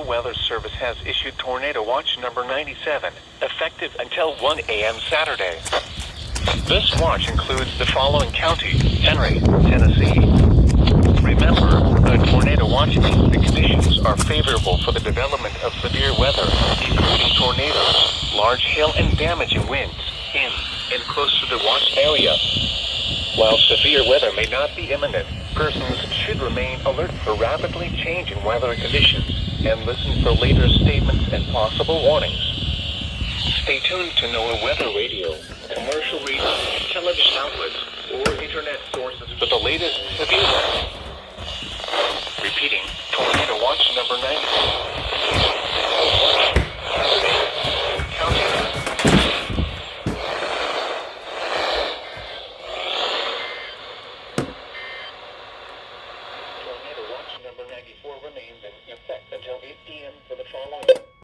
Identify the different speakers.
Speaker 1: National Weather Service has issued Tornado Watch number 97, effective until 1 a.m. Saturday. This watch includes the following counties: Henry, Tennessee. Remember, a tornado watch means the conditions are favorable for the development of severe weather, including tornadoes, large hail and damaging winds, in and close to the watch area. While severe weather may not be imminent, persons should remain alert for rapidly changing weather conditions and listen for later statements and possible warnings. Stay tuned to NOAA Weather Radio, commercial radio, television outlets, or internet sources for the latest severe weather. Repeating, Tornado Watch number 90. Tornado Watch number 94 remains in effect until 8 p.m. for the following